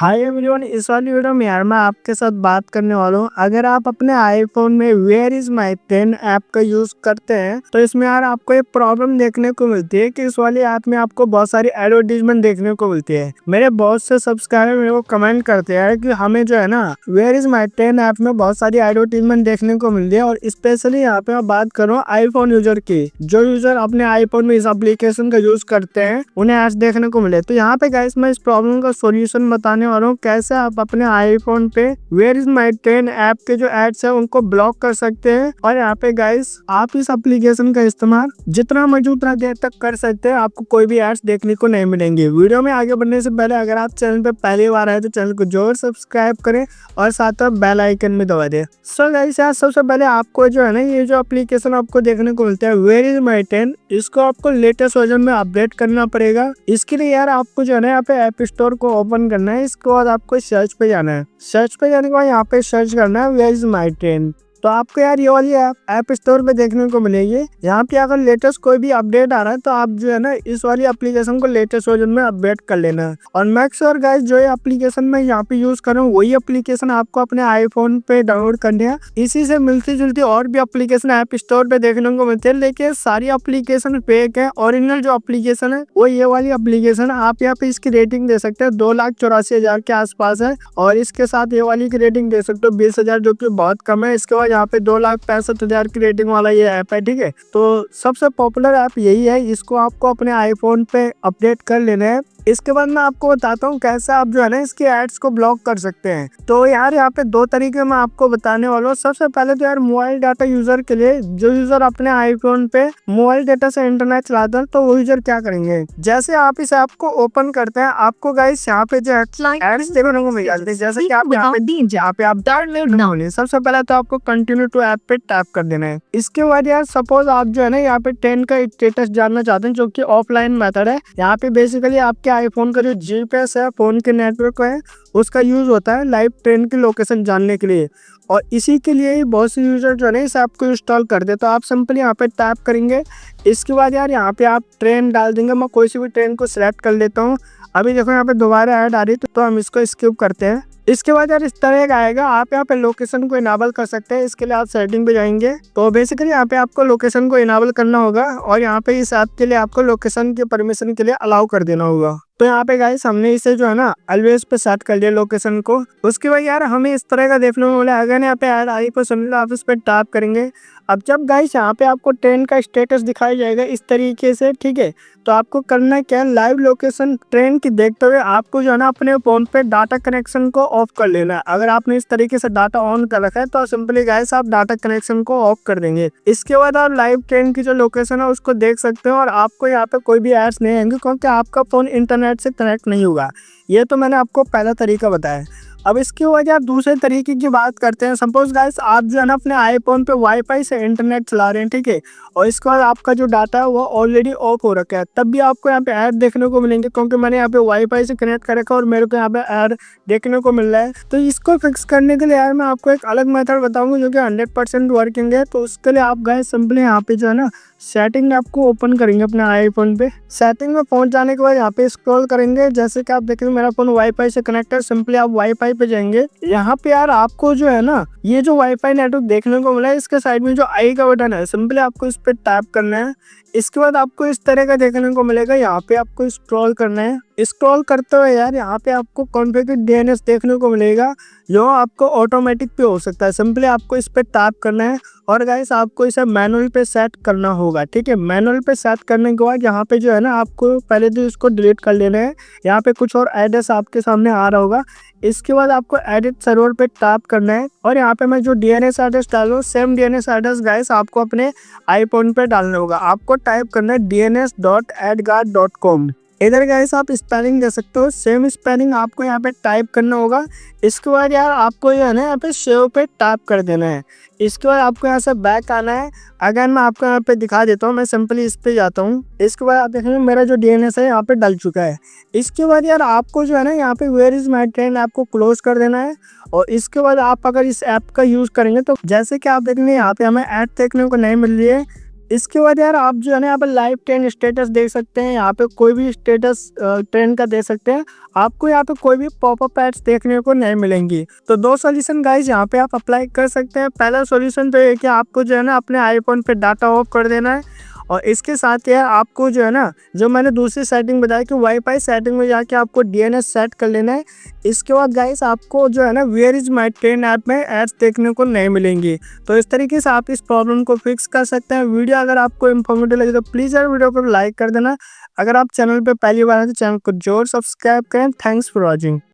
Hi everyone, इस वाली video में यार मैं आपके साथ बात करने वाला हूँ। अगर आप अपने आईफोन में where is my pen app का यूज करते हैं तो इसमें यार आपको एक प्रॉब्लम देखने को मिलती है कि इस वाली ऐप में आपको बहुत सारी एडवर्टीजमेंट देखने को मिलती है। मेरे बहुत से सब्सक्राइबर मेरे को कमेंट करते हैं कि हमें जो है ना where is my pen app में बहुत सारी एडवर्टीजमेंट देखने को मिलती है। और स्पेशली यहाँ पे मैं बात करूँ आईफोन यूजर की, जो यूजर अपने आईफोन में इस एप्लीकेशन का यूज करते हैं उन्हें एड्स देखने को मिले। तो यहाँ पे गाइस मैं इस प्रॉब्लम का सोल्यूशन बताने वाला हूँ, कैसे आप अपने आईफोन पे where is my train app के जो एड्स है उनको ब्लॉक कर सकते हैं। और यहाँ पे गाइस आप इस एप्लीकेशन का इस्तेमाल जितना मर्जी उतना देर तक कर सकते हैं, आपको कोई भी एड्स देखने को नहीं मिलेंगे। वीडियो में आगे बढ़ने से पहले अगर आप चैनल पे पहली बार आए तो चैनल को जरूर सब्सक्राइब करें और साथ में बेल आइकन में दबा दें। सो गाइस यार सबसे पहले आपको जो है ना ये जो एप्लीकेशन आपको देखने को मिलता है वेयर इज माई ट्रेन, इसको आपको लेटेस्ट वर्जन में अपडेट करना पड़ेगा। इसके लिए यार आपको जो है ना यहाँ पे ऐप स्टोर को ओपन करना है। इसके बाद आपको सर्च पे जाना है। सर्च पे जाने के बाद यहाँ पे सर्च करना है वेयर इज माई ट्रेन। तो आपको यार ये वाली ऐप स्टोर पे देखने को मिलेगी। यहाँ पे अगर लेटेस्ट कोई भी अपडेट आ रहा है तो आप जो है ना इस वाली एप्लीकेशन को लेटेस्ट वर्जन में अपडेट कर लेना है। और मेक श्योर गाइस जो ये एप्लीकेशन मैं यहाँ पे यूज कर रहा हूँ वही एप्लीकेशन आपको अपने आईफोन पे डाउनलोड करनी है। इसी से मिलती जुलती और भी एप्लीकेशन ऐप स्टोर पे देखने को मिलती है, लेकिन सारी एप्लीकेशन फेक है। ओरिजिनल जो एप्लीकेशन है वो ये वाली एप्लीकेशन है। आप यहाँ पे इसकी रेटिंग दे सकते हैं 2,84,000 के आसपास है, और इसके साथ ये वाली की रेटिंग दे सकते हो 20,000, जो कि बहुत कम है। इसके बाद यहाँ पे 2,65,000 की रेटिंग वाला ये ऐप है, ठीक है। तो सबसे पॉपुलर ऐप यही है, इसको आपको अपने आईफोन पे अपडेट कर लेना है। इसके बाद मैं आपको बताता हूँ कैसे आप जो है ना इसके एड्स को ब्लॉक कर सकते हैं। तो यार यहाँ पे दो तरीके मैं आपको बताने वाला हूँ। सबसे पहले तो यार मोबाइल डाटा यूजर के लिए, जो यूजर अपने आईफोन पे मोबाइल डाटा से इंटरनेट चलाते हैं तो वो यूजर क्या करेंगे, जैसे आप इस ऐप को ओपन करते हैं आपको गाइस यहाँ पे जो एड्स देखने को मिल जाते हैं। जैसे कि आप यहाँ पे आप डाउनलोड, सबसे पहले तो आपको कंटिन्यू टू ऐप पे टैप कर देना है। इसके बाद यार सपोज आप जो है ना यहाँ पे 10 का स्टेटस जानना चाहते हैं, जो कि ऑफलाइन मेथड है। यहाँ पे बेसिकली आपके आईफोन का जो जीपीएस है, फोन के नेटवर्क है, उसका यूज होता है लाइव ट्रेन की लोकेशन जानने के लिए। और इसी के लिए ही बहुत से यूजर जो है ना इस ऐप को इंस्टॉल करते हैं। तो आप सिंपली यहाँ पे टैप करेंगे। इसके बाद यार यहाँ पे आप ट्रेन डाल देंगे। मैं कोई सी भी ट्रेन को सिलेक्ट कर लेता हूँ। अभी देखो यहाँ पे दोबारा ऐड आ रही है, तो हम इसको स्किप करते हैं। इसके बाद यार इस तरह का आएगा, आप यहाँ पे लोकेशन को इनेबल कर सकते हैं। इसके लिए आप सेटिंग पे जाएंगे तो बेसिकली यहाँ पे आपको लोकेशन को इनेबल करना होगा, और यहाँ पे इस ऐप के लिए आपको लोकेशन के परमिशन के लिए अलाउ कर देना होगा। तो यहाँ पे गाइस हमने इसे जो है ना ऑलवेज पे सेट कर लिया लोकेशन को। उसके बाद यार हमें इस तरह का देखने को मिला। अगर यहाँ पे ऐड आई तो सिंपल आप इस पे टैप करेंगे। अब जब गाइस यहाँ पे आपको ट्रेन का स्टेटस दिखाई जाएगा इस तरीके से, ठीक है, तो आपको करना क्या है, लाइव लोकेशन ट्रेन की देखते हुए आपको जो है ना अपने फोन पे डाटा कनेक्शन को ऑफ कर लेना है। अगर आपने इस तरीके से डाटा ऑन कर रखा है तो सिंपली गाइस आप डाटा कनेक्शन को ऑफ कर देंगे। इसके बाद आप लाइव ट्रेन की जो लोकेशन है उसको देख सकते हो, और आपको यहाँ पे कोई भी एड्स नहीं आएंगे क्योंकि आपका फोन इंटरनेट से कनेक्ट नहीं होगा। ये तो मैंने आपको पहला तरीका बताया। अब इसके बाद यार दूसरे तरीके की बात करते हैं। सपोज गाइस आप जो है ना अपने आईफोन पे वाईफाई से इंटरनेट चला रहे हैं, ठीक है, और इसके बाद आपका जो डाटा है वो ऑलरेडी ऑफ हो रखा है, तब भी आपको यहाँ पे ऐड देखने को मिलेंगे क्योंकि मैंने यहाँ पे वाईफाई से कनेक्ट कर रखा है और मेरे को यहाँ पे ऐड देखने को मिल रहा है। तो इसको फिक्स करने के लिए यार मैं आपको एक अलग मेथड बताऊंगा जो कि 100% वर्किंग है। तो उसके लिए आप गाइस सिंपली यहाँ पे जो है ना सेटिंग आपको ओपन करेंगे अपने आईफोन पे। सेटिंग में पहुंच जाने के बाद यहाँ पे स्क्रॉल करेंगे। जैसे कि आप देखेंगे मेरा फोन वाईफाई से कनेक्ट है, सिंपली आप वाईफाई पे जाएंगे। यहाँ पे यार आपको जो है ना ये जो वाईफाई नेटवर्क देखने को मिला है, इसके साइड में जो आई का बटन है सिंपली आपको इस पे टैप करना है। इसके बाद आपको इस तरह का देखने को मिलेगा। यहाँ पे आपको स्क्रॉल करना है। स्क्रॉल करते हुए यार यहाँ पे आपको कॉन्फ़िगर डीएनएस देखने को मिलेगा, जो आपको ऑटोमेटिक पे हो सकता है। सिंपली आपको इस पे टैप करना है, और गाइस आपको इसे मैनुअल पे सेट करना होगा, ठीक है। मैनुअल पे सेट करने के बाद यहाँ पे जो है ना आपको पहले तो इसको डिलीट कर लेना है। यहाँ पे कुछ और एड्रेस आपके सामने आ रहा होगा। इसके बाद आपको एडिट सर्वर पे टैप करना है, और यहाँ पे मैं जो डीएनएस एड्रेस डालूँ सेम डीएनएस एड्रेस गाइस आपको अपने आईफोन पे डालना होगा। आपको टाइप करना है dns.edgar.com। इधर गाइस आप स्पेलिंग दे सकते हो, सेम स्पेलिंग आपको यहाँ पे टाइप करना होगा। इसके बाद यार आपको जो है ना यहाँ पे सेव पे टैप कर देना है। इसके बाद आपको यहाँ से बैक आना है। अगर मैं आपको यहाँ पे दिखा देता हूँ, मैं सिंपली इस पे जाता हूँ। इसके बाद आप देखेंगे मेरा जो डीएनएस है यहाँ पे डल चुका है। इसके बाद यार आपको जो है ना यहाँ पे where is my train app को क्लोज कर देना है। और इसके बाद आप अगर इस ऐप का यूज़ करेंगे तो जैसे कि आप देखेंगे यहाँ पे हमें ऐड देखने को नहीं मिल रही है, इसके बाद यार आप जो है ना यहाँ पे लाइव ट्रेन स्टेटस देख सकते हैं, यहाँ पे कोई भी स्टेटस ट्रेन का दे सकते हैं। आपको यहाँ पे कोई भी पॉपअप एड्स देखने को नहीं मिलेंगी। तो दो सॉल्यूशन गाइस यहाँ पे आप अप्लाई कर सकते हैं। पहला सॉल्यूशन तो ये कि आपको जो है ना अपने आईफोन पे डाटा ऑफ कर देना है, और इसके साथ ही आपको जो है ना जो मैंने दूसरी सेटिंग बताया कि वाईफाई सेटिंग में जाके आपको डीएनएस सेट कर लेना है। इसके बाद गाइस आपको जो है ना where is my train app में एड्स देखने को नहीं मिलेंगी। तो इस तरीके से आप इस प्रॉब्लम को फिक्स कर सकते हैं। वीडियो अगर आपको इन्फॉर्मेटिव लगे तो प्लीज़ यार वीडियो को लाइक कर देना। अगर आप चैनल पर पहली बार हैं तो चैनल को जरूर सब्सक्राइब करें। Thanks for watching.